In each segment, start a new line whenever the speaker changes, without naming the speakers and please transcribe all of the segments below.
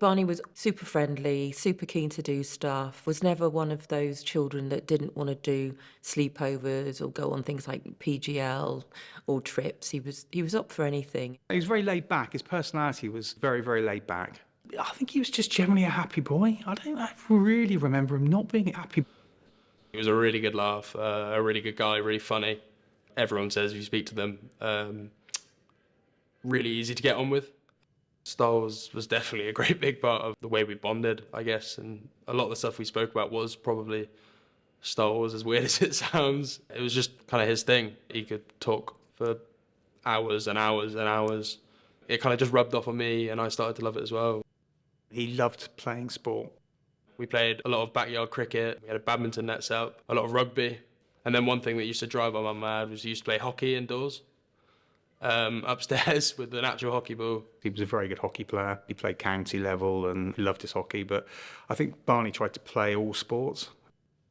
Barney was super friendly, super keen to do stuff, was never one of those children that didn't want to do sleepovers or go on things like PGL or trips. He was up for anything.
He was very laid back. His personality was very, very laid back. I think he was just generally a happy boy. I don't really remember him not being happy.
He was a really good laugh, a really good guy, really funny. Everyone says if you speak to them, really easy to get on with. Star was definitely a great big part of the way we bonded, I guess, and a lot of the stuff we spoke about was probably Star Wars, as weird as it sounds. It was just kind of his thing. He could talk for hours and hours and hours. It kind of just rubbed off on me, and I started to love it as well.
He loved playing sport.
We played a lot of backyard cricket, we had a badminton net set up, a lot of rugby, and then one thing that used to drive my mum mad was we used to play hockey indoors. Upstairs with an actual hockey ball.
He was a very good hockey player. He played county level and he loved his hockey, but I think Barney tried to play all sports.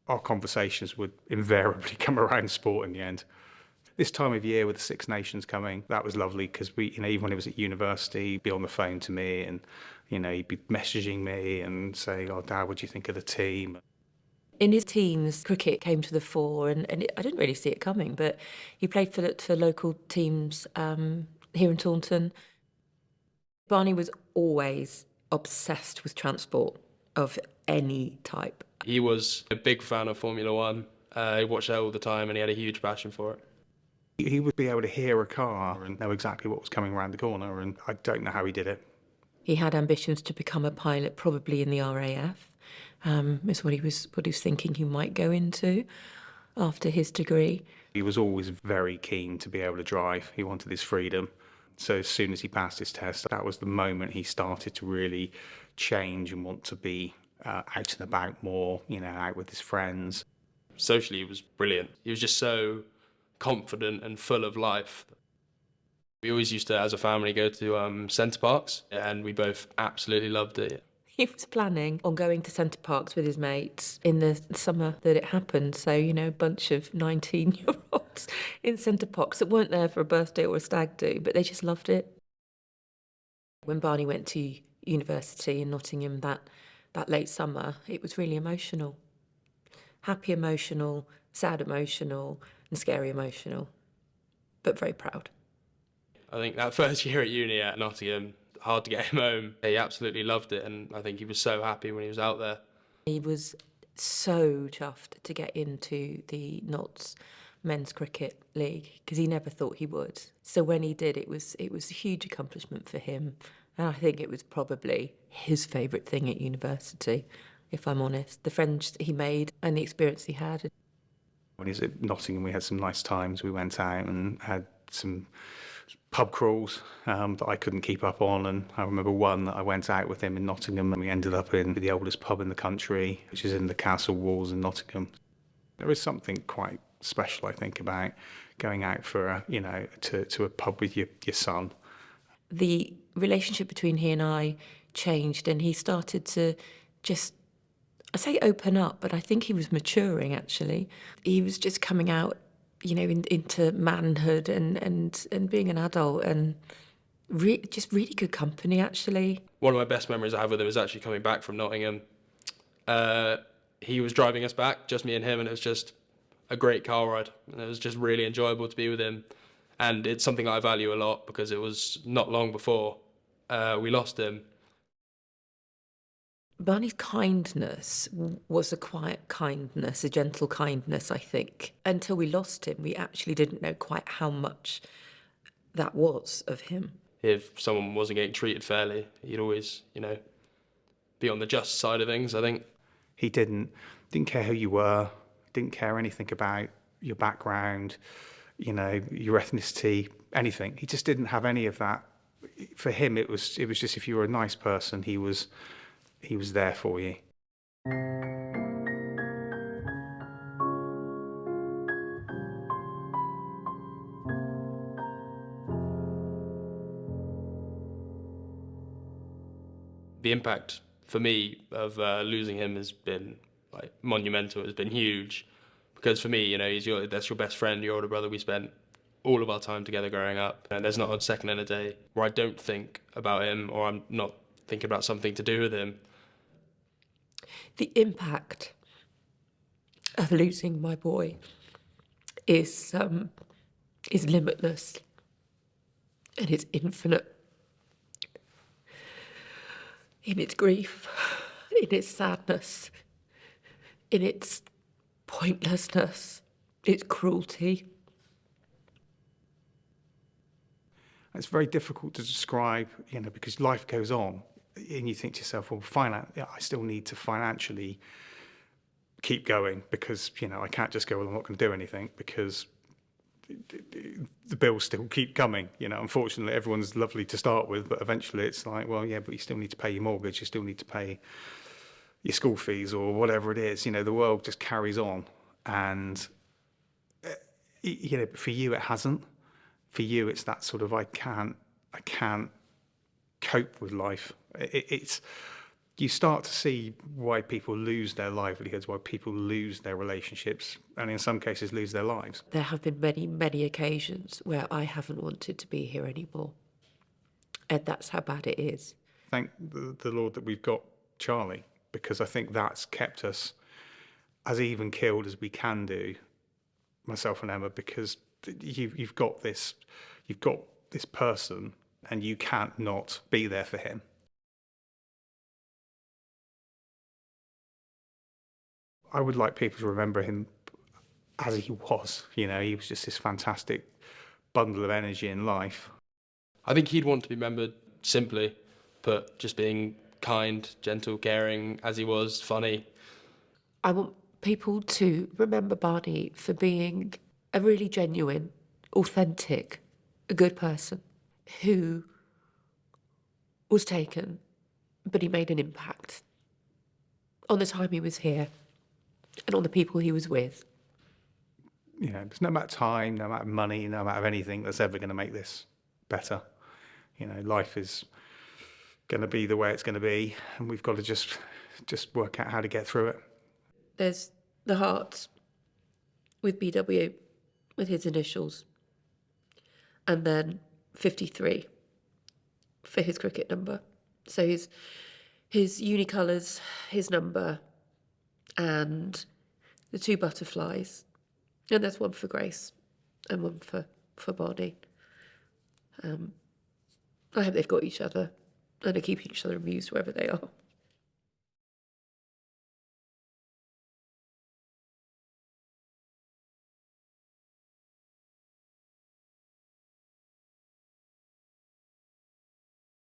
Our conversations would invariably come around sport in the end. This time of year with the Six Nations coming, that was lovely because even when he was at university, he'd be on the phone to me and, he'd be messaging me and saying, "Oh, Dad, what do you think of the team?"
In his teens, cricket came to the fore, and I didn't really see it coming, but he played for local teams here in Taunton. Barney was always obsessed with transport of any type.
He was a big fan of Formula One. He watched that all the time and he had a huge passion for it.
He would be able to hear a car and know exactly what was coming around the corner, and I don't know how he did it.
He had ambitions to become a pilot, probably in the RAF. Is what he was thinking he might go into after his degree.
He was always very keen to be able to drive. He wanted his freedom. So as soon as he passed his test, that was the moment he started to really change and want to be out and about more, out with his friends.
Socially, he was brilliant. He was just so confident and full of life. We always used to, as a family, go to Centre Parks, and we both absolutely loved it.
He was planning on going to Centre Parks with his mates in the summer that it happened. So, a bunch of 19-year-olds in Centre Parks that weren't there for a birthday or a stag do, but they just loved it. When Barney went to university in Nottingham that late summer, it was really emotional. Happy emotional, sad emotional, and scary emotional, but very proud.
I think that first year at uni at Nottingham, hard to get him home. He absolutely loved it, and I think he was so happy when he was out there. He
was so chuffed to get into the Notts Men's Cricket League because he never thought he would. So when he did, it was a huge accomplishment for him, and I think it was probably his favourite thing at university, if I'm honest. The friends he made and the experience he had.
When he was at Nottingham, we had some nice times. We went out and had some pub crawls that I couldn't keep up on, and I remember one that I went out with him in Nottingham and we ended up in the oldest pub in the country, which is in the castle walls in Nottingham. There is something quite special, I think, about going out for to a pub with your son.
The relationship between he and I changed, and he started to just, I say open up, but I think he was maturing actually. He was just coming out into manhood and being an adult, and just really good company, actually.
One of my best memories I have with him is actually coming back from Nottingham. He was driving us back, just me and him, and it was just a great car ride. And it was just really enjoyable to be with him. And it's something I value a lot because it was not long before we lost him.
Barney's kindness was a quiet kindness, a gentle kindness, I think. Until we lost him, we actually didn't know quite how much that was of him.
If someone wasn't getting treated fairly, he'd always, be on the just side of things, I think.
He didn't care who you were, didn't care anything about your background, your ethnicity, anything. He just didn't have any of that. For him, it was just if you were a nice person, he was there for you.
The impact for me of losing him has been monumental. It's been huge because for me, that's your best friend, your older brother. We spent all of our time together growing up, and there's not a second in a day where I don't think about him or I'm not thinking about something to do with him.
The impact of losing my boy is limitless, and it's infinite in its grief, in its sadness, in its pointlessness, its cruelty.
It's very difficult to describe, because life goes on, and you think to yourself, well, I still need to financially keep going because, I can't just go, well, I'm not going to do anything because the bills still keep coming. Unfortunately, everyone's lovely to start with, but eventually it's like, well, yeah, but you still need to pay your mortgage, you still need to pay your school fees or whatever it is. The world just carries on. And, for you, it hasn't. For you, it's that sort of, I can't cope with life. It's you start to see why people lose their livelihoods, why people lose their relationships, and in some cases lose their lives.
There have been many, many occasions where I haven't wanted to be here anymore. And that's how bad it is.
Thank the Lord that we've got Charlie, because I think that's kept us as even keeled as we can do, myself and Emma, because you've got this person and you can't not be there for him. I would like people to remember him as he was. He was just this fantastic bundle of energy in life.
I think he'd want to be remembered simply, but just being kind, gentle, caring as he was, funny.
I want people to remember Barney for being a really genuine, authentic, a good person who was taken, but he made an impact on the time he was here and on the people he was with.
There's no amount of time, no amount of money, no amount of anything that's ever going to make this better. Life is going to be the way it's going to be, and we've got to just work out how to get through it.
There's the heart with BW, with his initials, and then 53 for his cricket number. So his unicolours, his number, and the two butterflies. And there's one for Grace and one for Barney. I hope they've got each other and are keeping each other amused wherever they are.